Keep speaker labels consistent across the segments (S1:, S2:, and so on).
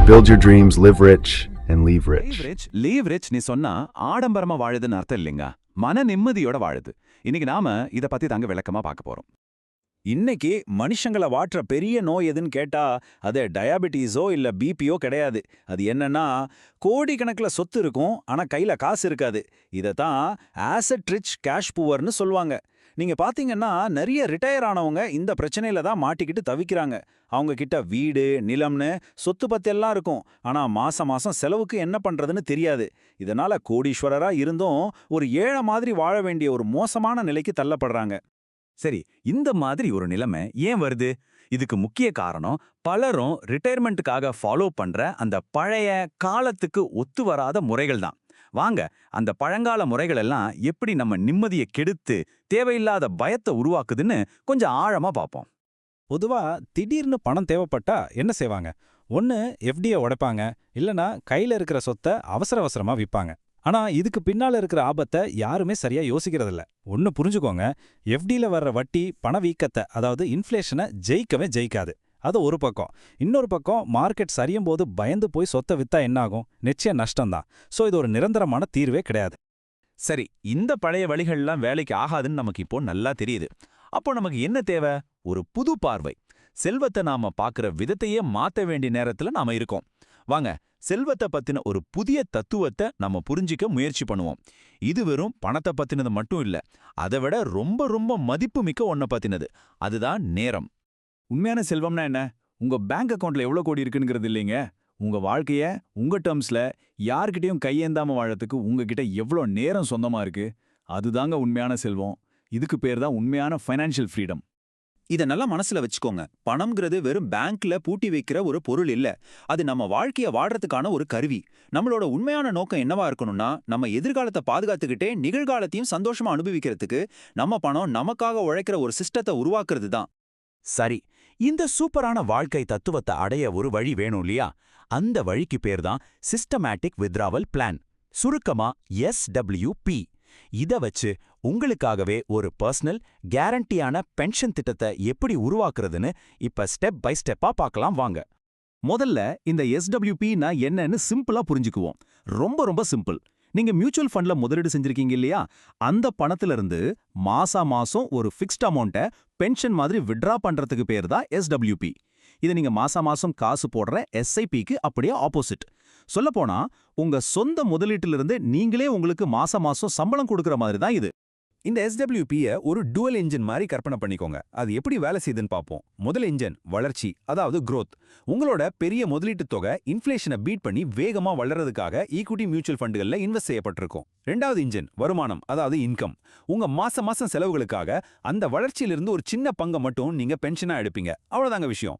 S1: Build your dreams, live rich, and leave rich.
S2: Leave rich நீ சொன்னா ஆடம்பரமா வாழுதுன்னு அர்த்தம் இல்லைங்க. மன நிம்மதியோட வாழுது. இன்னைக்கு நாம இத பத்தி தாங்க விளக்கமா பார்க்க போறோம்.
S3: இன்னைக்கு மனுஷங்கள வாட்டுற பெரிய நோய் எதுன்னு கேட்டா அது டயாபெட்டிஸோ இல்ல பிபியோ கிடையாது. அது என்னன்னா கோடிக்கணக்கில் சொத்து இருக்கும் ஆனா கையில காசு இருக்காது. இதத்தான் ஆசெட் ரிச் கேஷ் புவர்னு சொல்லுவாங்க. நீங்க பாத்தீங்கன்னா நிறைய ரிட்டையர் ஆனவங்க இந்த பிரச்சனையில தான் மாட்டிக்கிட்டு தவிக்கிறாங்க. அவங்க கிட்ட வீடு நிலம்னு சொத்து பத்து எல்லாம் இருக்கும். ஆனா மாசம் மாசம் செலவுக்கு என்ன பண்றதுன்னு தெரியாது. இதனால கோடீஸ்வரரா இருந்தும் ஒரு ஏழை மாதிரி வாழ வேண்டிய ஒரு மோசமான நிலைக்கு தள்ளப்படுறாங்க.
S2: சரி, இந்த மாதிரி ஒரு நிலைமை ஏன் வருது? இதுக்கு முக்கிய காரணம் பலரும் ரிட்டையர்மெண்ட்டுக்காக ஃபாலோ பண்ற அந்த பழைய காலத்துக்கு ஒத்து வராத முறைகள் தான். வாங்க, அந்த பழங்கால முறைகள் எல்லாம் எப்படி நம்ம நிம்மதியை கெடுத்து தேவையில்லாத பயத்தை உருவாக்குதுன்னு கொஞ்சம் ஆழமா பார்ப்போம்.
S3: பொதுவா திடீர்னு பணம் தேவைப்பட்டா என்ன செய்வாங்க? ஒன்னு எஃப்டியை உடைப்பாங்க, இல்லனா கையில இருக்கிற சொத்தை அவசர அவசரமா விற்பாங்க. ஆனா இதுக்கு பின்னால இருக்கிற ஆபத்தை யாருமே சரியா யோசிக்கிறதில்ல. ஒன்னு புரிஞ்சுக்கோங்க, எஃப்டியில வர்ற வட்டி பணவீக்கத்தை, அதாவது இன்ஃப்ளேஷனை ஜெயிக்கவே ஜெயிக்காது. அது ஒரு பக்கம். இன்னொரு பக்கம் மார்க்கெட் சரியும் போது பயந்து போய் சொத்தை வித்தா என்ன ஆகும்? நிச்சயம் நஷ்டம்தான். சோ இது ஒரு நிரந்தரமான தீர்வே கிடையாது.
S2: சரி, இந்த பழைய வழிகள்லாம் வேலைக்கு ஆகாதுன்னு நமக்கு இப்போ நல்லா தெரியுது. அப்போ நமக்கு என்ன தேவை? ஒரு புது பார்வை. செல்வத்தை நாம பார்க்குற விதத்தையே மாத்த வேண்டிய நேரத்துல நாம இருக்கோம். வாங்க, செல்வத்தை பத்தின ஒரு புதிய தத்துவத்தை நம்ம புரிஞ்சிக்க முயற்சி பண்ணுவோம். இது வெறும் பணத்தை பத்தினது மட்டும் இல்ல, அதை விட ரொம்ப ரொம்ப மதிப்பு மிக்க ஒன்ன பத்தினது. அதுதான் நேரம். உண்மையான செல்வம்னா என்ன? உங்க பேங்க் அக்கவுண்ட்ல எவ்வளவு கோடி இருக்குங்கிறது இல்லைங்க. உங்க வாழ்க்கைய உங்க டேர்ம்ஸ்ல யார்கிட்டயும் கையேந்தாம வாழறதுக்கு உங்ககிட்ட எவ்வளோ நேரம் சொந்தமா இருக்கு. அதுதாங்க உண்மையான செல்வம். இதுக்கு பேர் தான் உண்மையான ஃபைனான்ஷியல் ஃப்ரீடம்.
S3: இதை நல்லா மனசுல வச்சுக்கோங்க. பணம்ங்கிறது வெறும் பேங்க்ல பூட்டி வைக்கிற ஒரு பொருள் இல்ல. அது நம்ம வாழ்க்கைய வாழறதுக்கான ஒரு கருவி. நம்மளோட உண்மையான நோக்கம் என்னவா இருக்கணும்னா, நம்ம எதிர்காலத்தை பாதுகாத்துக்கிட்டே நிகழ்காலத்தையும் சந்தோஷமா அனுபவிக்கிறதுக்கு நம்ம பணம் நமக்காக உழைக்கிற ஒரு சிஸ்டத்தை உருவாக்குறது தான்.
S2: சரி, இந்த சூப்பரான வாழ்க்கை தத்துவத்தை அடைய ஒரு வழி வேணும் இல்லையா? அந்த வழிக்கு பேர் தான் சிஸ்டமேட்டிக் வித்ராவல் பிளான், சுருக்கமா SWP. இத வச்சு உங்களுக்காகவே ஒரு பர்சனல் கேரண்டியான பென்ஷன் திட்டத்தை எப்படி உருவாக்குறதுன்னு இப்ப ஸ்டெப் பை ஸ்டெப்பா பார்க்கலாம் வாங்க. முதல்ல இந்த SWPனா என்னன்னு சிம்பிளா புரிஞ்சுக்குவோம். ரொம்ப ரொம்ப சிம்பிள். நீங்க மியூச்சுவல் ஃபண்ட்ல முதலீடு செஞ்சிருக்கீங்க இல்லையா? அந்த பணத்துல இருந்து மாசம் ஒரு ஃபிக்ஸ்ட் அமௌண்ட்டை பென்ஷன் மாதிரி விட்ரா பண்றதுக்கு பேர் தான் SWP. இது நீங்க மாசம் காசு போடுற SIPக்கு அப்படியே ஆப்போசிட். சொல்லப்போனா உங்க சொந்த முதலீட்டிலிருந்து நீங்களே உங்களுக்கு மாசம் சம்பளம் கொடுக்கற மாதிரி தான் இது. இந்த SWPய ஒரு டுவல் இன்ஜின் மாதிரி கற்பனை பண்ணிக்கோங்க. அது எப்படி வேலை செய்யுதுன்னு பார்ப்போம். முதல் இன்ஜின் வளர்ச்சி, அதாவது growth. உங்களோட பெரிய முதலீட்டு தொகை இன்ஃப்ளேஷனை பீட் பண்ணி வேகமா வளர்றதுக்காக ஈக்விட்டி மியூச்சுவல் ஃபண்டுகள்ல இன்வெஸ்ட் செய்யப்பட்டிருக்கும். ரெண்டாவது இன்ஜின் வருமானம், அதாவது இன்கம். உங்க மாசம் செலவுகளுக்காக அந்த வளர்ச்சியிலிருந்து ஒரு சின்ன பங்கை மட்டும் நீங்க பென்ஷனா எடுப்பீங்க. அவ்வளவுதாங்க விஷயம்.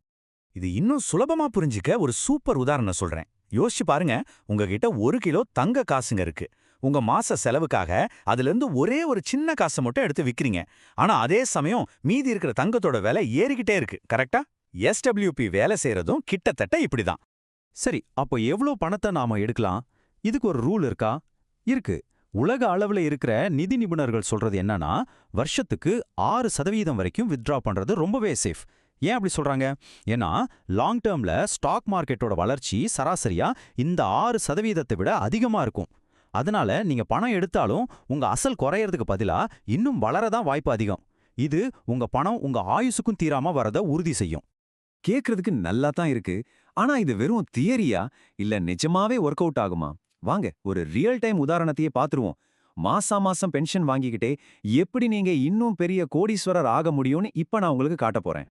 S2: இது இன்னும் சுலபமா புரிஞ்சிக்க ஒரு சூப்பர் உதாரணம் சொல்றேன். யோசிச்சு பாருங்க, உங்ககிட்ட 1 கிலோ தங்க காசுங்க இருக்கு. உங்க மாச செலவுக்காக அதுல இருந்து ஒரே ஒரு சின்ன காசை மட்டும் எடுத்து விக்கிறீங்க. ஆனா அதே சமயம் மீதி இருக்கிற தங்கத்தோட விலை ஏறிக்கிட்டே இருக்கு. கரெக்டா? SWP வேலை செய்யறதும் கிட்டத்தட்ட இப்படிதான். சரி, அப்போ எவ்வளவு பணத்தை நாம எடுக்கலாம்? இதுக்கு ஒரு ரூல் இருக்கா? இருக்கு. உலக அளவுல இருக்கிற நிதி நிபுணர்கள் சொல்றது என்னன்னா, வருஷத்துக்கு 6% வரைக்கும் வித்ட்ரா பண்றது ரொம்பவே சேஃப். ஏன் அப்படி சொல்றாங்க? ஏன்னா லாங் டேர்ம்ல ஸ்டாக் மார்க்கெட்டோட வளர்ச்சி சராசரியா இந்த 6% விட அதிகமா இருக்கும். அதனால நீங்க பணம் எடுத்தாலும் உங்க அசல் குறையறதுக்கு பதிலா இன்னும் வளரதான் வாய்ப்பு அதிகம். இது உங்க பணம் உங்க ஆயுசுக்கும் தீராம வரத உறுதி செய்யும்.
S4: கேக்குறதுக்கு நல்லா தான் இருக்கு. ஆனா இது வெறும் தியரியா இல்ல நிஜமாவே ஒர்க் அவுட் ஆகுமா? வாங்க ஒரு ரியல் டைம் உதாரணத்தையே பாத்துருவோம். மாசம் பென்ஷன் வாங்கிக்கிட்டே எப்படி நீங்க இன்னும் பெரிய கோடீஸ்வரர் ஆக முடியும்னு இப்ப நான் உங்களுக்கு காட்ட போறேன்.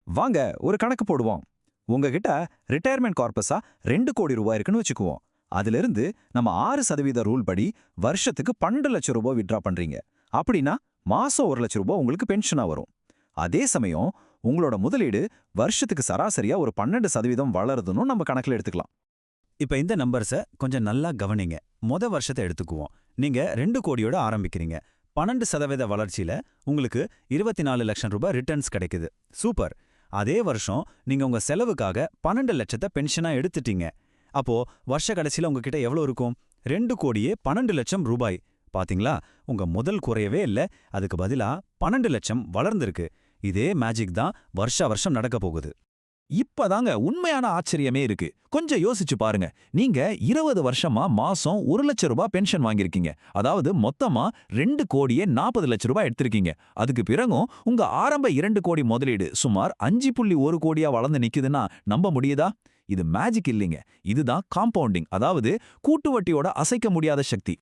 S4: வாங்க ஒரு கணக்கு போடுவோம். உங்ககிட்ட ரிட்டையர்மெண்ட் கார்பஸா 2 கோடி ரூபாய் இருக்குன்னு வச்சுக்குவோம். அதிலிருந்து நம்ம 6% ரூல் படி வருஷத்துக்கு 12 லட்சம் ரூபாய் விட்ரா பண்றீங்க. அப்படின்னா மாசம் 1 லட்சம் ரூபாய் உங்களுக்கு பென்ஷனா வரும். அதே சமயம் உங்களோட முதலீடு வருஷத்துக்கு சராசரியா ஒரு 12% வளருதுன்னு நம்ம கணக்குல எடுத்துக்கலாம்.
S3: இப்ப இந்த நம்பர்ஸை கொஞ்சம் நல்லா கவனிங்க. வருஷத்தை எடுத்துக்குவோம். நீங்க 2 கோடியோட ஆரம்பிக்கிறீங்க. 12% வளர்ச்சியில உங்களுக்கு 24 லட்சம் ரூபாய் ரிட்டர்ன்ஸ் கிடைக்குது. சூப்பர். அதே வருஷம் நீங்க உங்க செலவுக்காக 12 லட்சத்தை பென்ஷனா எடுத்துட்டீங்க. அப்போ வருஷ கடைசியில உங்ககிட்ட எவ்வளவு இருக்கும்? 2 கோடியே 12 லட்சம் ரூபாய். பாத்தீங்களா? உங்க முதல் குறையவே இல்ல, அதுக்கு பதிலா 12 லட்சம் வளர்ந்திருக்கு. இதே மேஜிக் தான் வருஷம் நடக்க போகுது. இப்பதாங்க உண்மையான ஆச்சரியமே இருக்கு. கொஞ்சம் யோசிச்சு பாருங்க. நீங்க 20 வருஷமா மாசம் 1 லட்சம் ரூபாய் பென்ஷன் வாங்கியிருக்கீங்க. அதாவது மொத்தமா 2 கோடியே 40 லட்சம் ரூபாய் எடுத்திருக்கீங்க. அதுக்கு பிறகும் உங்க ஆரம்ப 2 கோடி முதலீடு சுமார் 5.1 கோடியா வளர்ந்து நிக்குதுன்னா நம்ப முடியுதா? இது மேஜிக் இல்லைங்க. இதுதான் காம்பவுண்டிங், அதாவது கூட்டு வட்டியோட அசைக்க முடியாத சக்தி.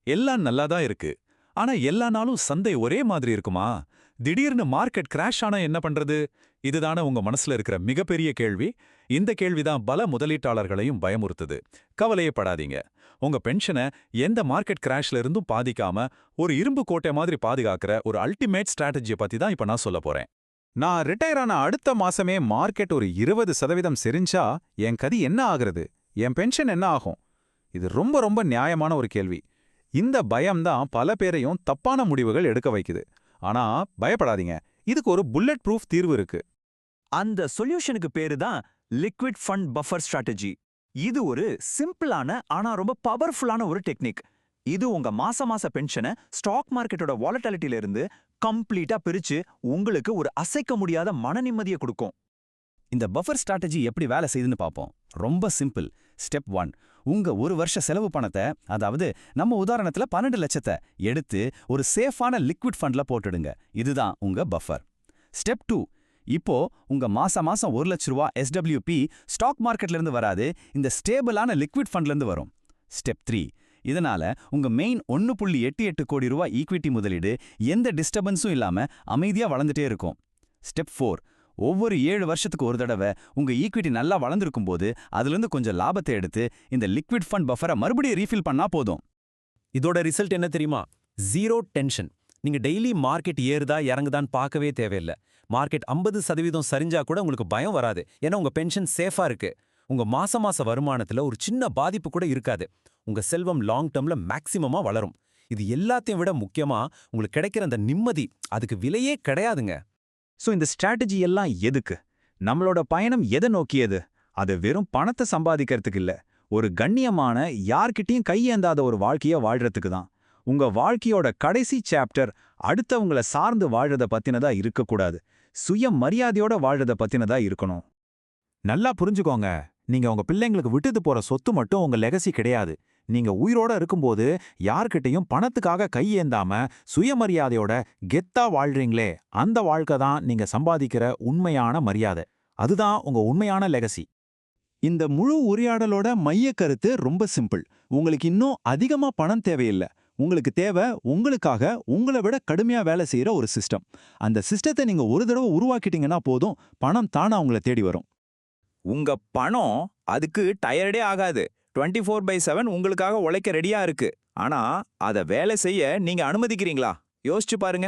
S5: எல்லாம் நல்லா தான் இருக்கு. ஆனா எல்லா நாளும் சந்தை ஒரே மாதிரி இருக்குமா? திடீர்னு மார்க்கெட் கிராஷ் ஆனா என்ன பண்றது? இதுதானே உங்க மனசுல இருக்கிற மிகப்பெரிய கேள்வி. இந்த கேள்விதான் பல முதலீட்டாளர்களையும் பயமுறுத்துது. கவலையே படாதீங்க. உங்க பென்ஷனை எந்த மார்க்கெட் கிராஷ்ல இருந்தும் பாதிக்காம ஒரு இரும்பு கோட்டை மாதிரி பாதுகாக்கிற ஒரு அல்டிமேட் ஸ்ட்ராட்டஜியை பத்தி தான் இப்ப நான் சொல்ல போறேன். நான் ரிட்டையர் ஆன அடுத்த மாசமே மார்க்கெட் ஒரு 20% சரிஞ்சா என் கதி என்ன ஆகுறது? என் பென்ஷன் என்ன ஆகும்? இது ரொம்ப ரொம்ப நியாயமான ஒரு கேள்வி. இந்த பயம்தான் பல பேரையும் தப்பான முடிவுகள் எடுக்க வைக்குது. ஆனா பயப்படாதீங்க, இதுக்கு ஒரு புல்லட் ப்ரூஃப் தீர்வு இருக்கு.
S2: அந்த சொல்யூஷனுக்கு பேரு தான் லிக்விட் ஃபண்ட் பஃபர் ஸ்ட்ராட்டஜி. இது ஒரு சிம்பிளான ஆனா ரொம்ப பவர்ஃபுல்லான ஒரு டெக்னிக். இது உங்க மாச பென்ஷனை ஸ்டாக் மார்க்கெட்டோட வாலட்டிலிட்டில இருந்து கம்ப்ளீட்டா பிரிச்சு உங்களுக்கு ஒரு அசைக்க முடியாத மன நிம்மதியை கொடுக்கும். இந்த பஃபர் ஸ்ட்ராட்டஜி எப்படி வேலை செய்யுதுன்னு பார்ப்போம். ரொம்ப சிம்பிள். ஸ்டெப் 1, உங்க ஒரு வருஷ செலவு பணத்தை, அதாவது நம்ம உதாரணத்துல 12 லட்சத்தை எடுத்து ஒரு சேஃபான லிக்விட் ஃபண்ட்ல போட்டுடுங்க. இதுதான் உங்க பஃபர். ஸ்டெப் 2, இப்போ உங்க மாசம் 1 லட்ச ரூபா SWP ஸ்டாக் மார்க்கெட்ல இருந்து வராது, இந்த ஸ்டேபிளான லிக்விட் ஃபண்ட்ல இருந்து வரும். ஸ்டெப் 3, இதனால உங்க மெயின் 1.88 கோடி ரூபாய் ஈக்விட்டி முதலீடு எந்த டிஸ்டர்பன்ஸும் இல்லாம அமைதியா வளர்ந்துட்டே இருக்கும். ஸ்டெப் 4, ஒவ்வொரு 7 வருஷத்துக்கு ஒரு தடவை உங்க ஈக்விட்டி நல்லா வளர்ந்துருக்கும் போது அதிலிருந்து கொஞ்சம் லாபத்தை எடுத்து இந்த லிக்விட் ஃபண்ட் பஃபரை மறுபடியும் ரீஃபில் பண்ணா போதும்.
S4: இதோட ரிசல்ட் என்ன தெரியுமா? 0 டென்ஷன். நீங்க டெய்லி மார்க்கெட் ஏறுதா இறங்குதான்னு பார்க்கவே தேவையில்லை. மார்க்கெட் 50% சரிஞ்சா கூட உங்களுக்கு பயம் வராது. ஏன்னா உங்க பென்ஷன் சேஃபா இருக்கு. உங்க மாச வருமானத்துல ஒரு சின்ன பாதிப்பு கூட இருக்காது. உங்க செல்வம் லாங் டர்ம்ல மேக்சிமமா வளரும். இது எல்லாத்தையும் விட முக்கியமா உங்களுக்கு கிடைக்கிற அந்த நிம்மதி, அதுக்கு விலையே கிடையாதுங்க.
S3: சோ இந்த ஸ்ட்ராட்டஜி எல்லாம் எதுக்கு? நம்மளோட பயணம் எதை நோக்கியது? அது வெறும் பணத்தை சம்பாதிக்கிறதுக்கு இல்ல, ஒரு கண்ணியமான, யார்கிட்டயும் கையேந்தாத ஒரு வாழ்க்கைய வாழ்றதுக்கு தான். உங்க வாழ்க்கையோட கடைசி சாப்டர் அடுத்தவங்கள சார்ந்து வாழ்றத பத்தினதா இருக்கக்கூடாது, சுய மரியாதையோட வாழ்றத பத்தினதா இருக்கணும். நல்லா புரிஞ்சுக்கோங்க, நீங்க உங்க பிள்ளைங்களுக்கு விட்டுட்டு போற சொத்து மட்டும் உங்க லெகசி கிடையாது. நீங்க உயிரோட இருக்கும்போது யார்கிட்டையும் பணத்துக்காக கையேந்தாம சுயமரியாதையோட கெத்தா வாழ்றீங்களே, அந்த வாழ்க்கை தான் நீங்க சம்பாதிக்கிற உண்மையான மரியாதை. அதுதான் உங்க உண்மையான லெகசி. இந்த முழு உரையாடலோட மைய கருத்து ரொம்ப சிம்பிள். உங்களுக்கு இன்னும் அதிகமா பணம் தேவையில்லை. உங்களுக்கு தேவை உங்களுக்காக உங்களை விட கடுமையா வேலை செய்யற ஒரு சிஸ்டம். அந்த சிஸ்டத்தை நீங்க ஒரு தடவை உருவாக்கிட்டீங்கன்னா போதும், பணம் தானா உங்களை தேடி வரும். உங்க பணம் அதுக்கு டயர்டே ஆகாது. 24/7 உங்களுக்காக உழைக்க ரெடியா இருக்கு. ஆனா அத வேலை செய்ய நீங்க அனுமதிக்கிறீங்களா? யோசிச்சு பாருங்க.